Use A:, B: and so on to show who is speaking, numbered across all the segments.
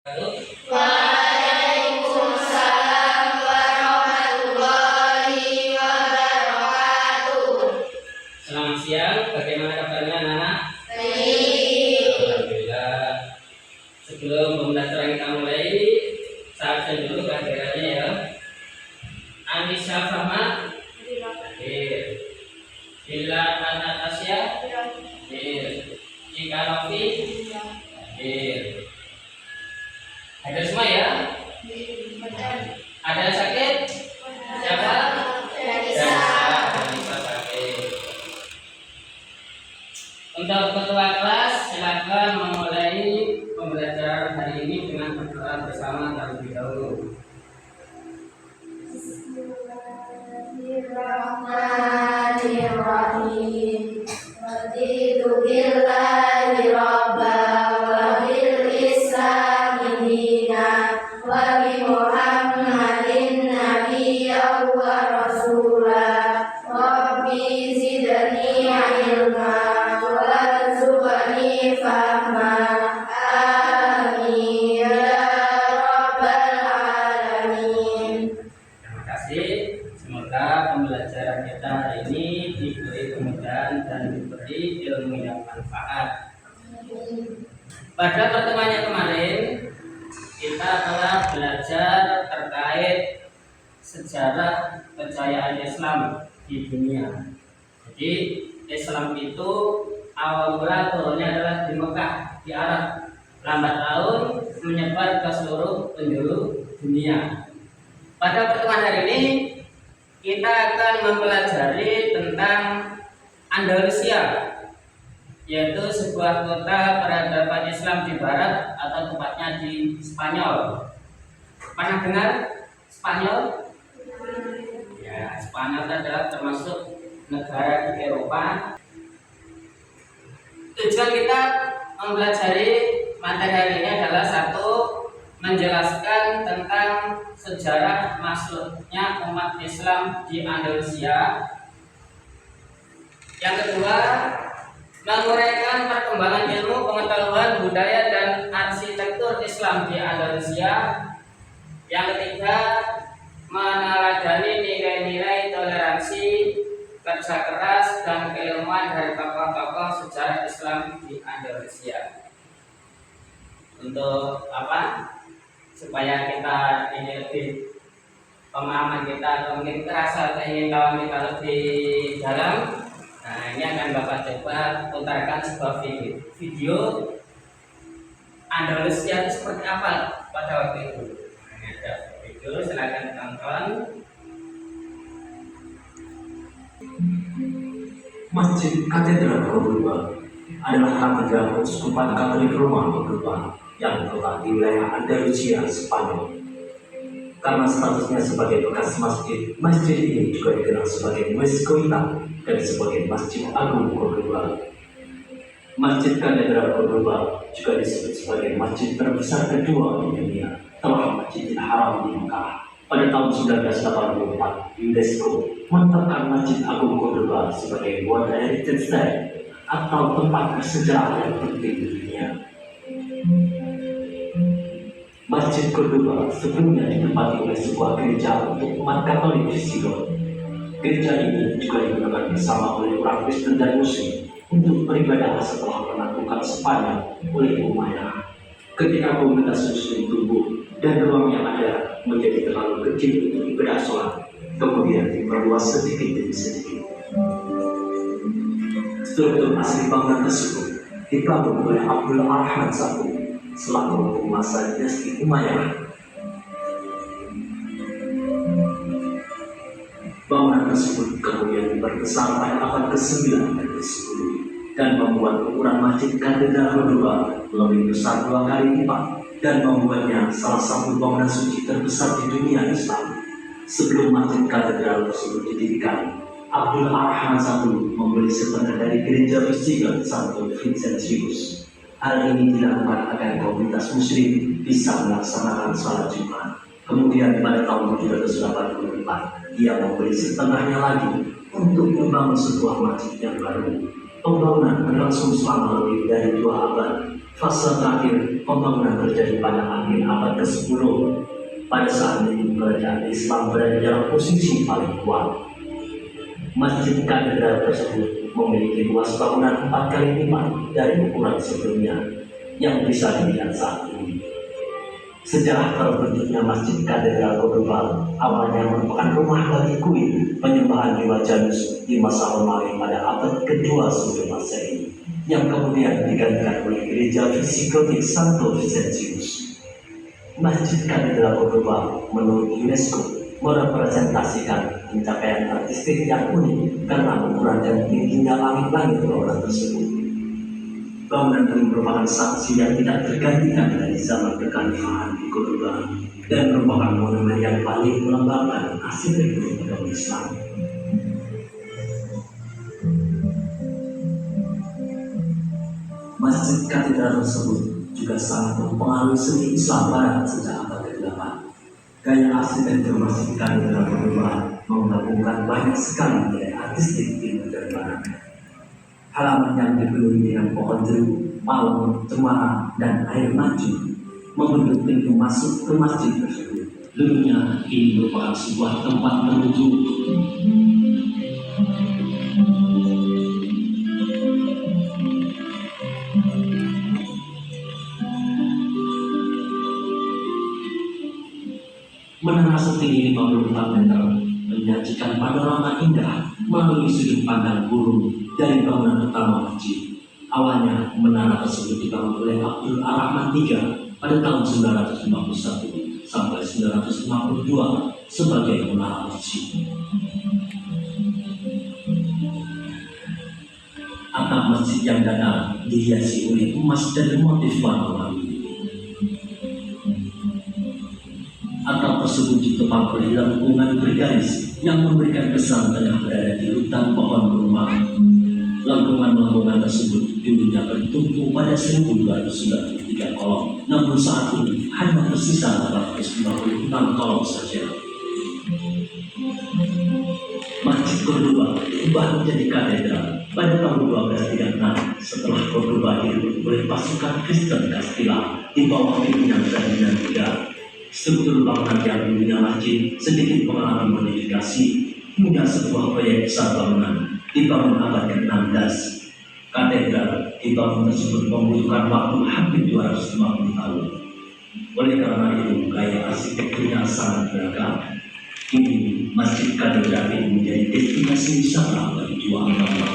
A: Waalaikumsalam warahmatullahi wabarakatuh.
B: Selamat siang, bagaimana kabarnya anak-anak?
A: Baik.
B: Alhamdulillah. Sebelum pembelajaran kita mulai, saya absen dulu kehadirannya ya. Anissa Fahma, Bila Anastasia, Ika Novi, ada semua ya? Ada yang sakit? Siapa? Danisa sakit. Untuk ketua kelas, silakan memulai pembelajaran hari ini dengan berdoa bersama terlebih dahulu.
A: Bismillahirrahmanirrahim. Raditu billahi rabba wa bil islami dina wa bi Muhammadin nabiyyan wa rasula. Rabbi zidni ilma warzuqni fahma. Amin ya rabbal alamin.
B: Terima kasih. Semoga pembelajaran kita hari ini diberi kemudahan dan diberi ilmu yang manfaat. Pada pertemuan yang kemarin, kita telah belajar terkait sejarah kejayaan Islam di dunia. Jadi Islam itu awal mula turunnya adalah di Mekah, di Arab. Lambat laun menyebar ke seluruh penjuru dunia. Pada pertemuan hari ini kita akan mempelajari tentang Andalusia, yaitu sebuah kota peradaban Islam di barat atau tepatnya di Spanyol. Pernah dengar Spanyol? Ya, Spanyol adalah termasuk negara di Eropa. Tujuan kita mempelajari materi hari ini adalah satu, menjelaskan tentang sejarah masuknya umat Islam di Andalusia. Yang kedua, menguraikan perkembangan ilmu pengetahuan budaya dan arsitektur Islam di Andalusia. Yang ketiga, meneladani nilai-nilai toleransi, kerja keras, dan keilmuan dari tokoh-tokoh sejarah Islam di Andalusia. Untuk apa? Supaya kita ini lebih pemahaman kita atau mungkin terasa keinginan kita lebih dalam. Nah, ini akan Bapak coba putarkan sebuah video Andalusia itu seperti apa pada waktu itu. Nah, ini ada video, silakan tonton.
C: Masjid Katedral Cordoba adalah katedral Uskupan Katolik Roma Cordoba yang terletak di wilayah Andalusia, Spanyol. Karena statusnya sebagai bekas masjid, masjid ini juga dikenal sebagai Mezquita dan sebagai Masjid Agung Cordoba. Masjid Katedral Cordoba juga disebut sebagai masjid terbesar kedua di dunia setelah Masjidil Haram di Mekah. Pada tahun 1984, UNESCO menetapkan Masjid Agung Cordoba sebagai World Heritage Site atau tempat bersejarah yang penting di dunia. Masjid Cordoba sebelumnya ditempati oleh sebuah gereja untuk umat Katolik di Sidon. Gereja ini juga digunakan bersama oleh orang Kristen dan Muslim untuk beribadah setelah penaklukan Spanyol oleh Umayyah. Ketika komunitas Muslim tumbuh dan ruang yang ada menjadi terlalu kecil untuk ibadah sholat, kemudian diperluas sedikit demi sedikit. Struktur asli bangunan tersebut dibangun oleh Abdul Rahman I selaku penguasa dinasti Umayyah. Bangunan tersebut kemudian diperbesar pada abad ke-9 dan ke-10 dan membuat ukuran Masjid Katedral Cordoba lebih besar 2 kali lipat dan membuatnya salah satu bangunan suci terbesar di dunia Islam. Sebelum Masjid Katedral tersebut didirikan, Abdul Rahman I membeli setengah dari gereja Visigon Santo Vincentius. Hal ini dilakukan agar komunitas Muslim bisa melaksanakan sholat Jumat. Kemudian pada tahun 1784, dia membeli setengahnya lagi untuk membangun sebuah masjid yang baru. Pembangunan berlangsung selama lebih dari 2 abad Fase terakhir pembangunan terjadi pada akhir abad ke-10. Pada saat itu kerajaan Islam berada dalam posisi paling kuat. Masjid katedral tersebut memiliki luas bangunan 4 kali lipat dari ukuran sebelumnya yang bisa dilihat saat ini. Sejarah terbentuknya Masjid Katedral Cordoba awalnya merupakan rumah bagi kuil penyembahan dewa Janus di masa Romawi pada abad kedua sebelum Masehi, yang kemudian digantikan oleh gereja Visigotik Santo Vincentius. Masjid Katedral Cordoba menurut UNESCO merepresentasikan pencapaian artistik yang unik karena ukuran dan tingginya langit-langit bangunan tersebut. Bangunan ini merupakan saksi yang tidak tergantikan dari zaman kekhalifahan di Cordoba dan merupakan monumen yang paling melambangkan arsitektur agama Islam. Masjid katedral tersebut juga sangat mempengaruhi seni Islam Barat sejak abad ke-8. Gaya arsitektur Masjid Katedral Cordoba menggabungkan banyak sekali nilai artistik timur dan barat. Halaman yang dipenuhi dengan pohon jeruk, palem, cemara, dan air mancur membentuk pintu masuk ke masjid tersebut. Dulunya ini merupakan sebuah tempat menuju menara setinggi 54 meter menyajikan panorama indah melalui sudut pandang gunung dari bangunan utama masjid. Awalnya menara tersebut dibangun oleh Abdul Ar-Rahman III pada tahun 951 sampai 952 sebagai menara masjid. Atap masjid yang datar dihiasi oleh emas dan motif warna-warni. Atap tersebut ditopang oleh lengkungan bergaris yang memberikan kesan tengah berada di hutan pohon kurma. Lengkungan-lengkungan tersebut dulunya bertumpu pada 1293 kolom, namun saat ini hanya tersisa 856 kolom saja. Masjid Cordoba diubah menjadi katedral pada tahun 1236 setelah Cordoba direbut oleh pasukan Kristen Castilla di bawah pimpinan Ferdinand III. Struktur bangunan yang dulunya masjid sedikit mengalami modifikasi hingga sebuah proyek besar bangunan dibangun abad ke-16. Katedral dibangun tersebut membutuhkan waktu hampir 250 tahun. Oleh karena itu, gaya arsitekturnya sangat beragam. Kini, Masjid Katedral ini menjadi destinasi wisata bagi dua agama.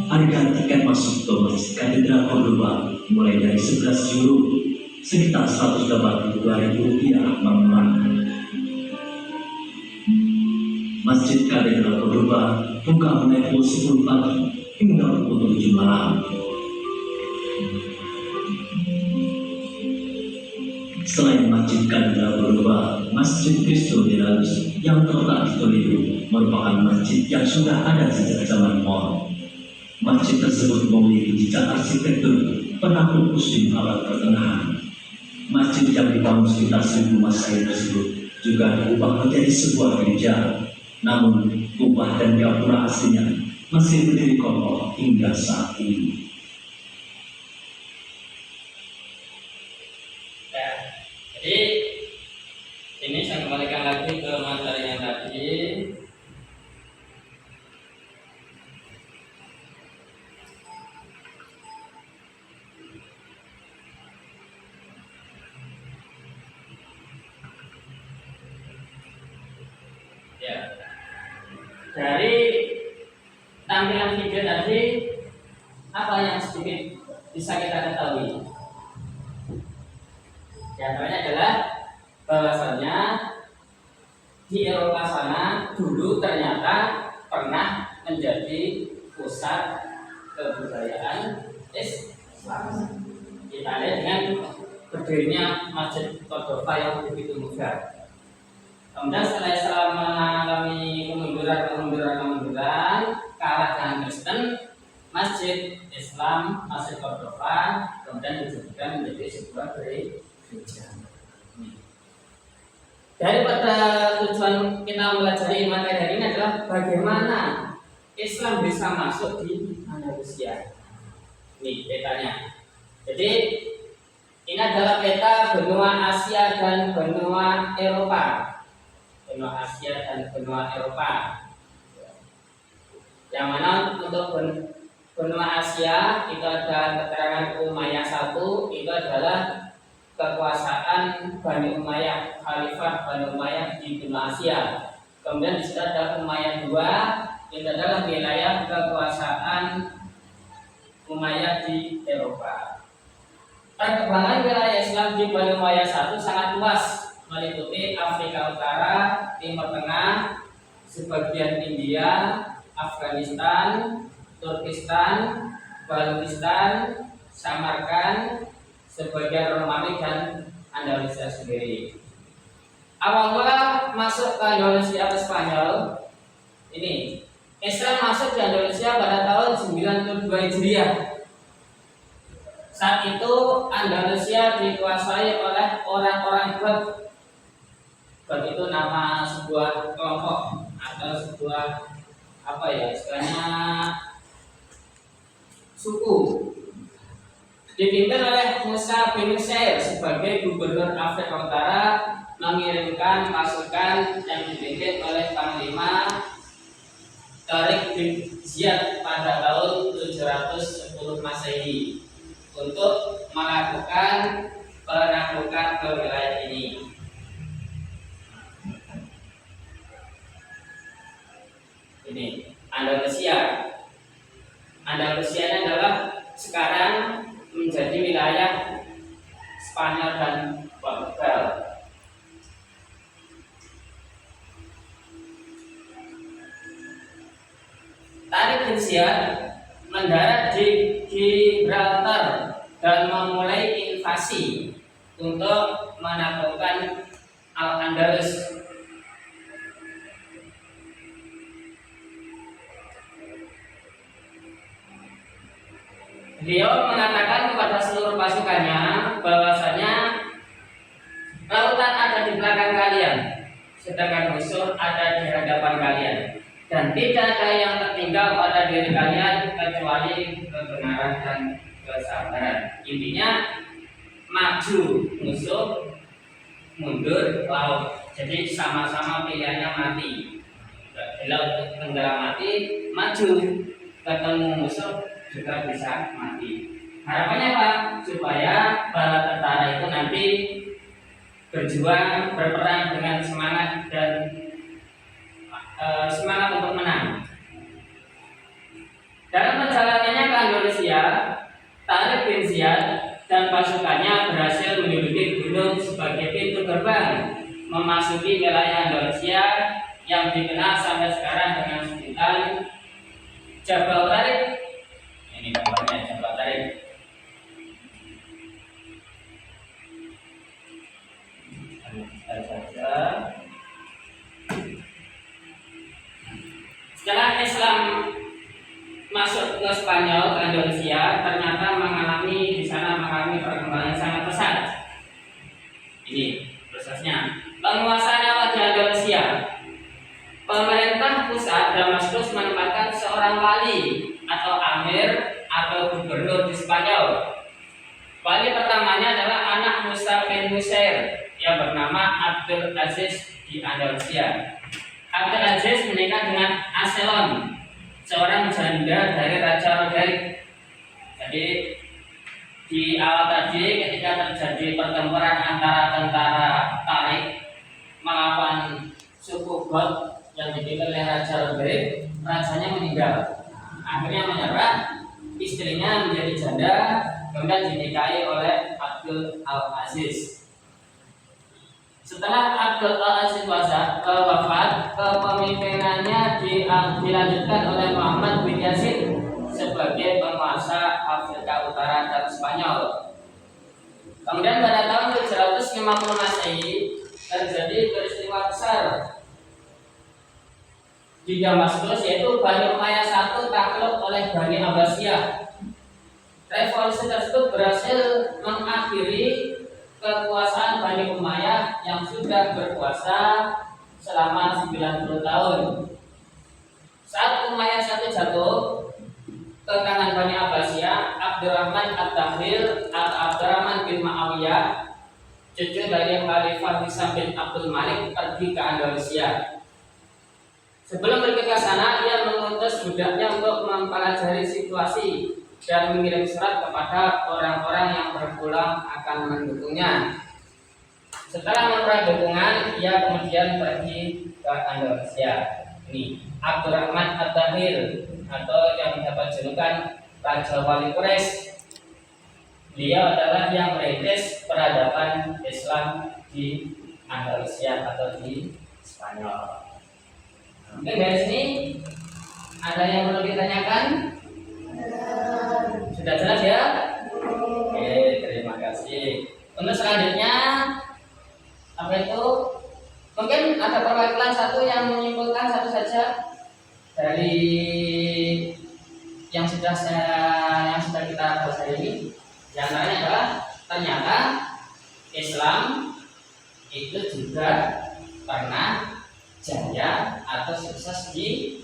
C: Harga tiket masuk ke Masjid Katedral Cordoba mulai dari 11 euro, sekitar 182.000 rupiah per orang. Masjid Katedral Cordoba buka mulai pukul 10 pagi hingga pukul 7 malam. Selain Masjid Katedral Cordoba, Masjid Cristo de la Luz yang terletak di Toledo merupakan masjid yang sudah ada sejak zaman Moor. Masjid tersebut memiliki jejak arsitektur penakluk Muslim abad pertengahan. Masjid yang dibangun sekitar 1000 Masehi tersebut juga diubah menjadi sebuah gereja. Namun, kubah dan gapura aslinya masih berdiri kokoh hingga saat ini.
B: Ya, jadi ini saya kembalikan lagi ke materinya tadi. Ya. Dari tampilan video tadi, apa yang sedikit bisa kita ketahui? Yang namanya adalah bahwasannya di Eropa sana dulu ternyata pernah menjadi pusat kebudayaan Islam. Kita lihat dengan berdirinya Masjid Cordoba yang begitu megah. Kemudian setelah mengalami kemunduran kalah dengan Kristen, Masjid Islam, Masjid Cordoba kemudian dijadikan menjadi sebuah gereja. Daripada tujuan kita mempelajari materi ini adalah bagaimana Islam bisa masuk di Andalusia. Ini petanya. Jadi ini adalah peta benua Asia dan benua Eropa. Benua Asia dan benua Eropa. Yang mana untuk benua Asia itu ada keterangan Umayyah 1, itu adalah kekuasaan Bani Umayyah, Khalifah Bani Umayyah di benua Asia. Kemudian di situ ada Umayyah 2, itu adalah wilayah kekuasaan Umayyah di Eropa. Perkembangan wilayah Islam di Bani Umayyah 1 sangat luas, meliputi Afrika Utara, Timur Tengah, sebagian India, Afghanistan, Turkistan, Balukistan, Samarkand, sebagian Romawi dan Andalusia sendiri. Awal mula masuk ke Andalusia ke Spanyol, ini Islam masuk ke Andalusia pada tahun 92 Hijriah. Saat itu Andalusia dikuasai oleh orang-orang Gog. Gog itu nama sebuah kelompok atau sebuah istilahnya suku. Dipimpin oleh Musa bin Nusair sebagai gubernur Afrika Utara, mengirimkan pasukan yang dipimpin oleh Panglima Tariq bin Ziyad pada tahun 710 Masehi untuk melakukan penaklukan ke wilayah ini. Ini Andalusia. Andalusia ini adalah sekarang menjadi wilayah Spanyol dan Portugal. Tariq bin Ziyad mendarat di Gibraltar dan memulai invasi untuk menaklukkan Al-Andalus. Beliau mengatakan kepada seluruh pasukannya bahwasanya lautan ada di belakang kalian, sedangkan musuh ada di hadapan kalian, dan tidak ada yang tertinggal pada diri kalian kecuali kebenaran dan kesabaran. Intinya maju musuh, mundur laut. Jadi sama-sama pilihannya mati. Bila tenggelam mati, maju, ketemu musuh juga bisa mati. Harapannya apa? Supaya para tentara itu nanti berjuang, berperang dengan semangat dan semangat untuk menang. Dalam perjalanannya ke Andalusia, Tariq bin Ziyad dan pasukannya berhasil menduduki gunung sebagai pintu gerbang memasuki wilayah Andalusia yang dikenal sampai sekarang dengan sebutan Jabal Tariq. Ini gambarnya Jabal Tariq. Setelah Islam masuk ke Spanyol, ke Andalusia, ternyata di sana mengalami perkembangan sangat pesat. Ini prosesnya. Penguasaan awal di Andalusia. Pemerintah pusat Damaskus menempatkan seorang wali atau amir atau gubernur di Spanyol. Wali pertamanya adalah anak Musa bin Nusair yang bernama Abdul Aziz di Andalusia. Abdul Aziz menikah dengan Aselon, seorang janda dari Raja Roderick. Jadi di awal tadi ketika terjadi pertempuran antara tentara Tariq melawan suku Gog yang dipimpin oleh Raja Roderick, rajanya meninggal. Akhirnya menyerah, istrinya menjadi janda, kemudian dinikahi oleh Abdul Al-Aziz. Setelah Abdul Al-Aziz wafat, kepemimpinannya dilanjutkan oleh Muhammad bin Yazid sebagai penguasa Afrika Utara dan Spanyol. Kemudian pada tahun 750 Masehi terjadi peristiwa besar di Damaskus, yaitu Bani Umayyah 1 takluk oleh Bani Abbasiyah. Revolusi tersebut berhasil mengakhiri kekuasaan Bani Umayyah yang sudah berkuasa selama 90 tahun. Saat Umayyah 1 jatuh, kalangan Bani Abbasiyah, Abdurrahman At-Tahir atau Abdurrahman bin Muawiyah, cucu dari Khalifah Hisam bin Abdul Malik, pergi ke Andalusia. Sebelum pergi ke sana, ia mengutus budaknya untuk mempelajari situasi dan mengirim surat kepada orang-orang yang berpulang akan mendukungnya. Setelah memperoleh dukungan, ia kemudian pergi ke Andalusia. Ini Abdurrahman At-Tahir atau yang mendapat julukan Raja Wali Quraisy. Beliau adalah yang merintis peradaban Islam di Andalusia atau di Spanyol. Oke, dari sini ada yang perlu ditanyakan? Sudah jelas ya? Oke, terima kasih. Untuk selanjutnya apa itu? Mungkin ada perwakilan satu yang menyimpulkan satu saja dari yang sudah kita bahas hari ini. Yang lainnya adalah ternyata Islam itu juga pernah jaya atau sukses di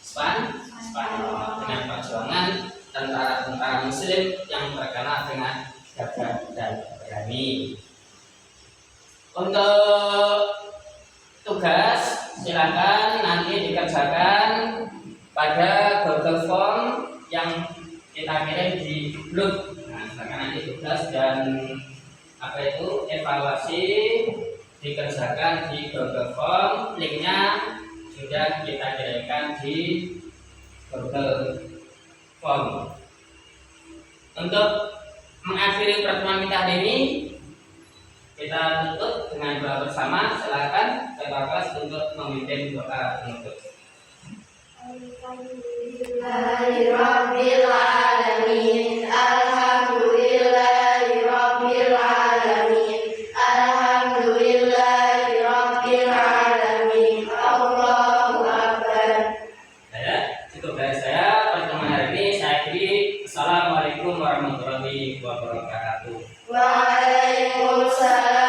B: Spanyol dengan perjuangan tentara-tentara Muslim yang terkenal dengan gagah dan berani. Untuk tugas silakan nanti dikerjakan pada Google Form yang kita kirim di grup. Silakan nanti tugas dan apa itu evaluasi dikerjakan di Google Form, linknya sudah kita kirimkan di Google Form. Untuk mengakhiri pertemuan kita hari ini, kita tutup dengan doa bersama. Silakan ketua kelas untuk memimpin doa penutup.
A: Alhamdulillahirabbil alamin. Alhamdulillahirabbil alamin. Alhamdulillahirabbil alamin. Allahu akbar.
B: Cukup dari saya. Pertemuan hari ini saya akhiri. Assalamualaikum warahmatullahi wabarakatuh.
A: Waalaikumsalam.